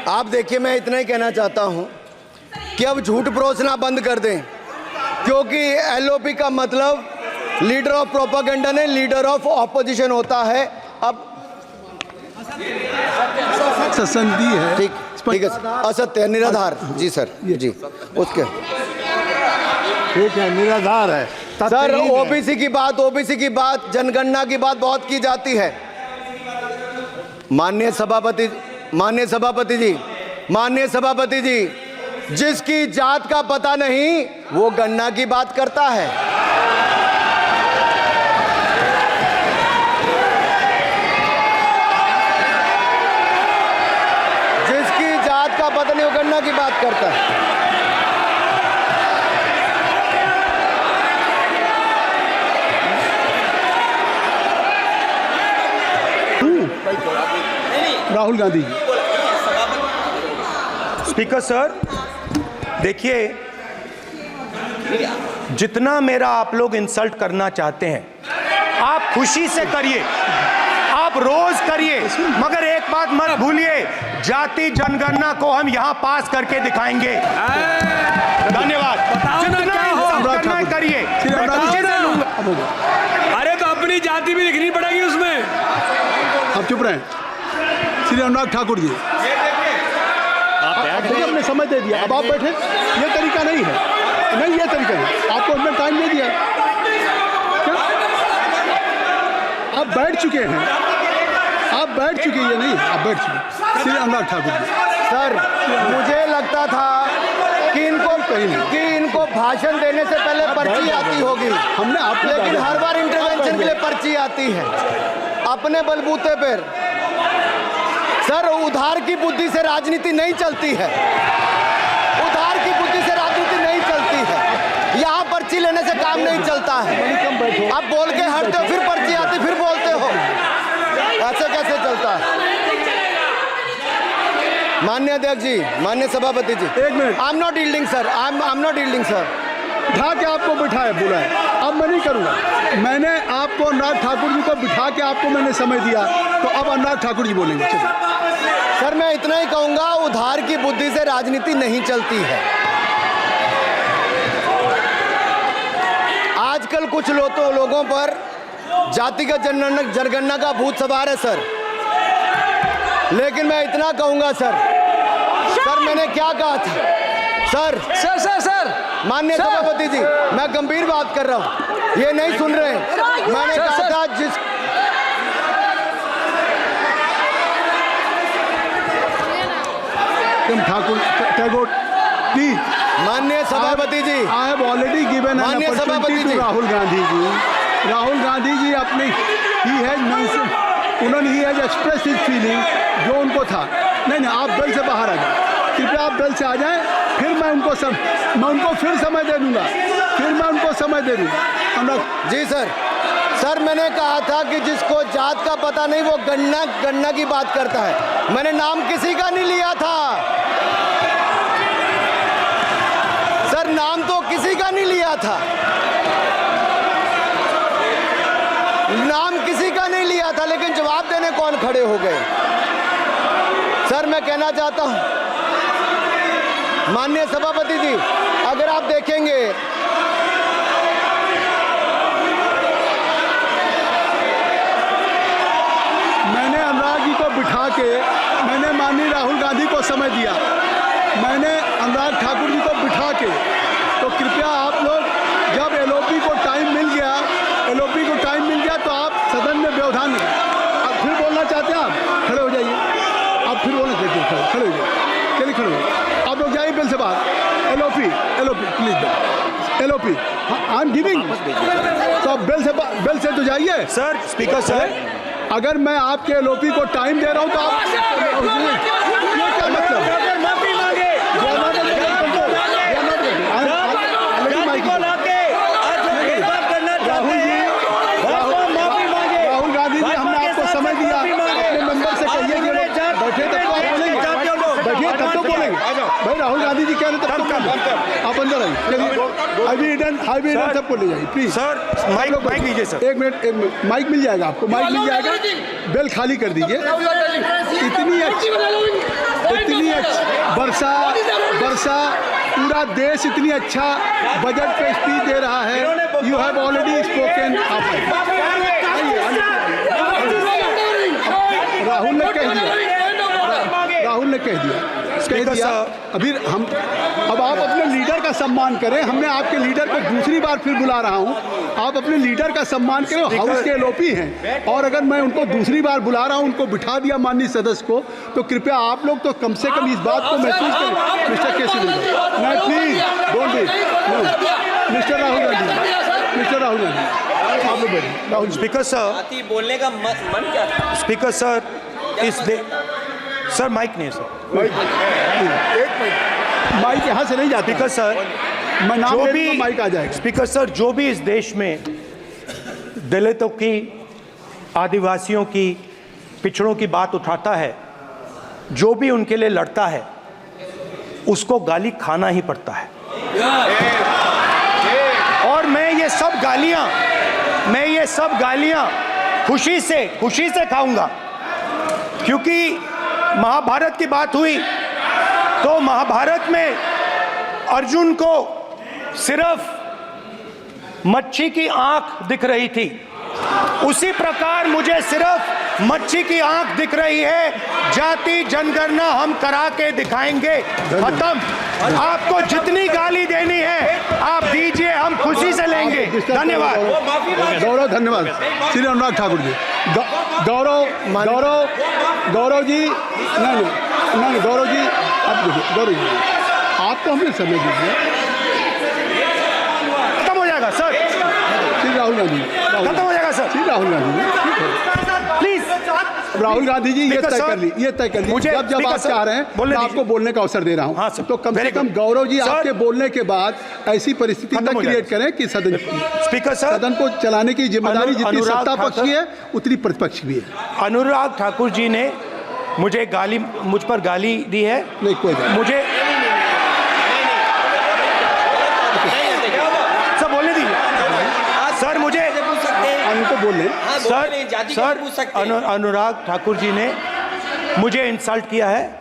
आप देखिए, मैं इतना ही कहना चाहता हूं कि अब झूठ परोसना बंद कर दें, क्योंकि एलओपी का मतलब लीडर ऑफ प्रोपेगेंडा नहीं, लीडर ऑफ ऑपोजिशन होता है। अब संधि है, ठीक है, असत्य निराधार। जी सर, जी उसके ठीक है, निराधार है सर। ओबीसी की बात, जनगणना की बात बहुत की जाती है। माननीय सभापति जी, जिसकी जात का पता नहीं वो गणना की बात करता है। जिसकी जात का पता नहीं वो गणना की बात करता है। राहुल गांधी। स्पीकर सर, देखिए, जितना मेरा आप लोग इंसल्ट करना चाहते हैं आप खुशी से करिए, आप रोज करिए, मगर एक बात मत भूलिए, जाति जनगणना को हम यहां पास करके दिखाएंगे। धन्यवाद। जितना इंसल्ट करना करिए। अरे तो अपनी जाति भी लिखनी पड़ेगी उसमें। आप चुप रहें। श्री अनुराग ठाकुर जी, देखिए हमने समय दे दिया, अब आप बैठे। ये तरीका नहीं है, नहीं ये तरीका है। आपको हमने टाइम दे दिया, क्या आप बैठ चुके हैं? आप बैठ चुके, ये नहीं, आप बैठ चुके। श्री अनुराग ठाकुर जी। सर, मुझे लगता था कि इनको भाषण देने से पहले पर्ची आती होगी, हमने आप, लेकिन हर बार इंटरवेंशन के लिए पर्ची आती है अपने बलबूते पर। सर, उधार की बुद्धि से राजनीति नहीं चलती है, उधार की बुद्धि से राजनीति नहीं चलती है। यहाँ पर्ची लेने से काम नहीं चलता है। आप बोल के हटते हो, फिर पर्ची आती, फिर बोलते हो, ऐसे कैसे चलता है? माननीय अध्यक्ष जी, माननीय सभापति जी, एक minute. I am not yielding sir, I am not yielding sir. बिठा के आपको बिठाया, बोला है, अब मैं नहीं करूँगा। मैंने आपको अनुराग ठाकुर जी को बिठा के आपको मैंने समय दिया, तो अब अनुराग ठाकुर जी बोलेंगे। सर, मैं इतना ही कहूंगा, उधार की बुद्धि से राजनीति नहीं चलती है। आजकल कुछ लोगों पर जातिगत जनगणना का भूत सवार है सर, लेकिन मैं इतना कहूंगा सर, मैंने क्या कहा था सर? माननीय सभापति जी, मैं गंभीर बात कर रहा हूं, ये नहीं सुन रहे हैं। मैंने कहा था ठाकुर टैगोर प्लीज। माननीय सभापति जी, आई हैव ऑलरेडी गिवन माननीय सभापति जी, राहुल गांधी जी अपनी he has express his feeling, जो उनको था। नहीं, आप बेल से बाहर आ जाए, कृपया आप बेल से आ जाएं, फिर मैं उनको फिर समय दे दूंगा, जी सर, मैंने कहा था कि जिसको जात का पता नहीं वो गणना की बात करता है। मैंने नाम किसी का नहीं लिया था सर, नाम तो किसी का नहीं लिया था, नाम किसी का नहीं लिया था, लेकिन जवाब देने कौन खड़े हो गए? सर, मैं कहना चाहता हूं माननीय सभापति जी, अगर आप देखेंगे मैंने अनुराग जी को बिठा के मैंने माननीय राहुल गांधी को समय दिया, मैंने अनुराग ठाकुर जी को बिठा के, तो कृपया आप लोग जब एलओपी को टाइम मिल गया तो आप सदन में व्यवधान नहीं। आप फिर बोलना चाहते हैं, आप खड़े हो जाइए, आप फिर बोलना चाहते हैं, खड़े हो जाइए, चलिए खड़े हो, आप लोग जाइए बिल से बाहर। LOP please, LOP I am giving, तो आप बिल से तो जाइए। सर, स्पीकर सर, अगर मैं आपके एलओपी को टाइम दे रहा हूं तो आप ये क्या मतलब? राहुल गांधी जी, हमने आपको समय दिया, अपने मेंबर से कहिए कि बैठे तब तो आप बोलेंगे, बैठिए तब तो बोलेंगे भाई। राहुल गांधी जी कह रहे तब तो आप अंदर आइए। अभी सबको ले जाइए प्लीज। सर, माइक लीजिए सर। एक मिनट, माइक मिल जाएगा आपको, माइक मिल जाएगा, बेल खाली कर दीजिए। इतनी अच्छी इतनी वर्षा पूरा देश इतनी अच्छा बजट पे स्पीच दे रहा है। You have already spoken. Rahul ने कह दिया अभी हम अब आप अपने लीडर का सम्मान करें। हमने आपके लीडर को दूसरी बार फिर बुला रहा हूं, आप अपने लीडर का सम्मान करें। हाउस के एलओपी हैं और अगर मैं उनको दूसरी बार बुला रहा हूं, उनको बिठा दिया माननीय सदस्य को, तो कृपया आप लोग तो कम से कम इस बात को महसूस करें। मिस्टर केसी नहीं, please don't be mister Rahul Gandhi, mister Rahul Gandhi आप लोग बैठिए। राहुल स्पीकर सर, बोलने का मन क्या था? स्पीकर सर, सर माइक नहीं सर, माइक यहाँ से नहीं जाता। स्पीकर सर, मैं नाम जो ले भी लूँगा, माइक आ जाएगा। स्पीकर सर, जो भी इस देश में दलितों की, आदिवासियों की, पिछड़ों की बात उठाता है, जो भी उनके लिए लड़ता है, उसको गाली खाना ही पड़ता है। और मैं ये सब गालियां खुशी से खाऊंगा, क्योंकि महाभारत की बात हुई तो महाभारत में अर्जुन को सिर्फ मच्छी की आंख दिख रही थी, उसी प्रकार मुझे सिर्फ मच्छी की आंख दिख रही है। जाति जनगणना हम करा के दिखाएंगे, खत्म। आपको जितनी गाली देनी है आप दीजिए, हम खुशी से लेंगे। धन्यवाद गौरव, धन्यवाद श्री अनुराग ठाकुर जी। गौरव जी, नहीं गौरव जी, आप देखिए गौरव जी, आपको हमने समय दीजिए। खत्म हो जाएगा सर, श्री राहुल गांधी, खत्म हो जाएगा सर, श्री राहुल गांधी प्लीज। राहुल गांधी जी ये तय कर ली, मुझे जब आप चाह रहे हैं मैं आपको बोलने का अवसर दे रहा हूं। हाँ सर, तो कम से कम गौरव जी आपके बोलने के बाद ऐसी परिस्थिति न क्रिएट करें कि स्पीकर सर, सदन को चलाने की जिम्मेदारी जितनी सत्ता पक्ष की है उतनी प्रतिपक्ष भी है। अनुराग ठाकुर जी ने मुझ पर गाली दी है। नहीं कोई बात, मुझे सब बोलने दीजिए सर, मुझे उनको बोलने सर, अनुराग ठाकुर जी ने मुझे इंसल्ट किया है,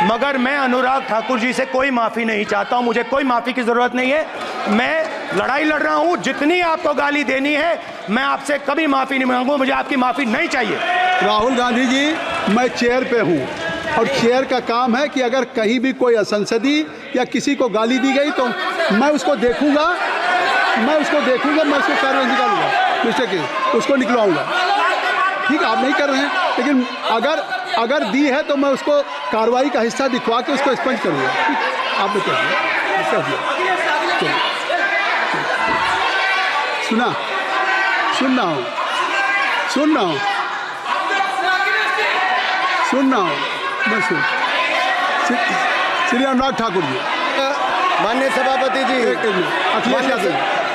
मगर मैं अनुराग ठाकुर जी से कोई माफ़ी नहीं चाहता हूं। मुझे कोई माफ़ी की ज़रूरत नहीं है। मैं लड़ाई लड़ रहा हूं, जितनी आपको गाली देनी है मैं आपसे कभी माफ़ी नहीं मांगूंगा, मुझे आपकी माफ़ी नहीं चाहिए। राहुल गांधी जी, मैं चेयर पे हूँ और चेयर का काम है कि अगर कहीं भी कोई असंसदीय या किसी को गाली दी गई तो मैं उसको देखूंगा, मैं उसको कार्रवाई निकालूंगा, मिस्टर के उसको निकलवाऊंगा। ठीक है, आप नहीं कर रहे हैं, लेकिन अगर दी है तो मैं उसको कार्रवाई का हिस्सा दिखवा के उसको स्पंज करूँगा। ठीक, आप कह दिया। सुन रहा हूँ मैं श्री अनुराग ठाकुर जी, माननीय सभापति जी, अखिलेश यादव जी,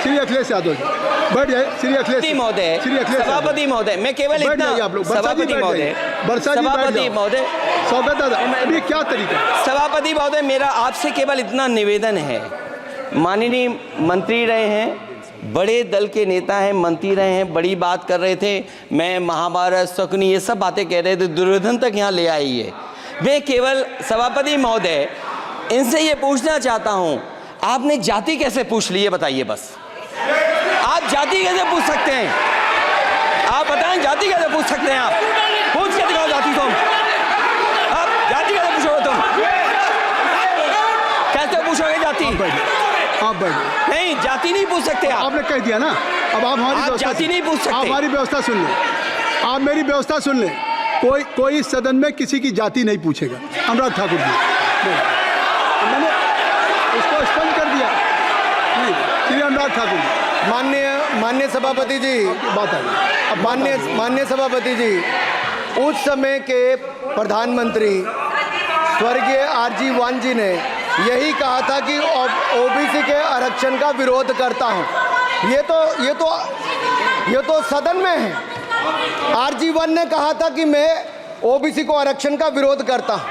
श्री अखिलेश यादव जी बैठ जाए। श्री अखिलेश महोदय, सभापति महोदय, मैं केवल इतना, सभापति महोदय, स्वागत है। अभी क्या तरीका है? सभापति महोदय, मेरा आपसे केवल इतना निवेदन है, माननीय मंत्री रहे हैं, बड़े दल के नेता हैं, मंत्री रहे हैं, बड़ी बात कर रहे थे, मैं महाभारत, शकुनी, ये सब बातें कह रहे थे, दुर्योधन तक यहाँ ले आई है। मैं केवल सभापति महोदय इनसे ये पूछना चाहता हूँ, आपने जाति कैसे पूछ ली है बताइए बस। आप जाति कैसे पूछ सकते हैं? आप बताएं, जाति कैसे पूछ सकते हैं? आप पूछ के दिखाओ जाति तुम। आप जाति कैसे पूछोगे तुम? कैसे पूछोगे जाति? आप बैठ, नहीं, जाति नहीं पूछ सकते आप। आपने कह दिया ना, अब आप हमारी जाति नहीं पूछ सकते। आप हमारी व्यवस्था सुन लें, आप मेरी व्यवस्था सुन लें। कोई सदन में किसी की जाति नहीं पूछेगा। अनुराग ठाकुर जी, मैंने उसको स्पष्ट कर दिया। नहीं, श्री अनुराग ठाकुर जी, माननीय सभापति जी, बात आ गई। अब माननीय सभापति जी, उस समय के प्रधानमंत्री स्वर्गीय आरजी वान जी ने यही कहा था कि ओबीसी के आरक्षण का विरोध करता हूं। ये तो सदन में है। आरजी वान ने कहा था कि मैं ओबीसी को आरक्षण का विरोध करता हूं।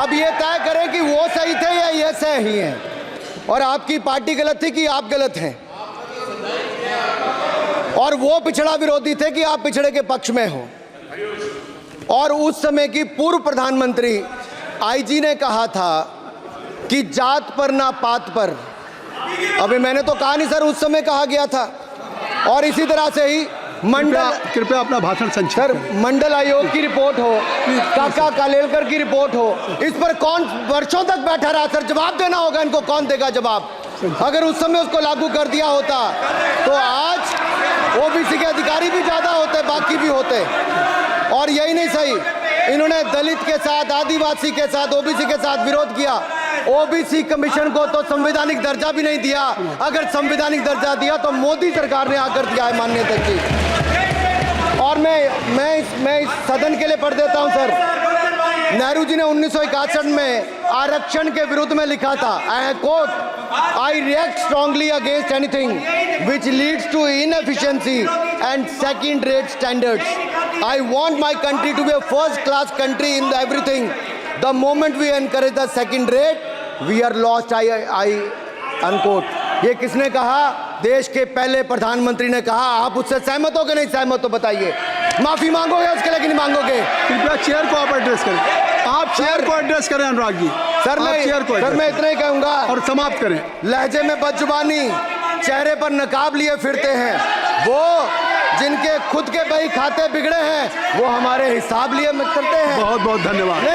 अब ये तय करें कि वो सही थे या ये सही हैं, और आपकी पार्टी गलत थी कि आप गलत हैं, और वो पिछड़ा विरोधी थे कि आप पिछड़े के पक्ष में हो। और उस समय की पूर्व प्रधानमंत्री आईजी ने कहा था कि जात पर ना पात पर, अभी मैंने तो कहा नहीं सर, उस समय कहा गया था। और इसी तरह से ही मंडल, कृपया अपना भाषण संक्षिप्त सर करें। मंडल आयोग की रिपोर्ट हो, काका कालेलकर की रिपोर्ट हो, इस पर कौन वर्षों तक बैठा रहा सर? जवाब देना होगा इनको, कौन देगा जवाब? अगर उस समय उसको लागू कर दिया होता तो आज ओबीसी के अधिकारी भी ज्यादा होते, बाकी भी होते। और यही नहीं सही, इन्होंने दलित के साथ, आदिवासी के साथ, ओबीसी के साथ विरोध किया। ओबीसी कमीशन को तो संवैधानिक दर्जा भी नहीं दिया। अगर संवैधानिक दर्जा दिया तो मोदी सरकार ने आकर दिया है माननीय अध्यक्ष जी। और मैं इस सदन के लिए पढ़ देता हूं सर। नेहरू जी ने 1961 में आरक्षण के विरुद्ध में लिखा था, I quote, I react strongly against anything which leads to inefficiency and second rate standards. I want my country to be a first class country in everything. The moment we encourage the second rate we are lost, I unquote. ये किसने कहा? देश के पहले प्रधानमंत्री ने कहा। आप उससे सहमत हो कि नहीं सहमत हो बताइए? माफी मांगोगे उसके लिए कि नहीं मांगोगे? कृपया चेयर को आप एड्रेस करें, आप चेयर को एड्रेस करें अनुराग जी। सर मैं इतना ही कहूंगा और समाप्त करें। लहजे में बदजुबानी, चेहरे पर नकाब लिए फिरते हैं, वो जिनके खुद के बही खाते बिगड़े हैं वो हमारे हिसाब लिए करते हैं। बहुत बहुत धन्यवाद।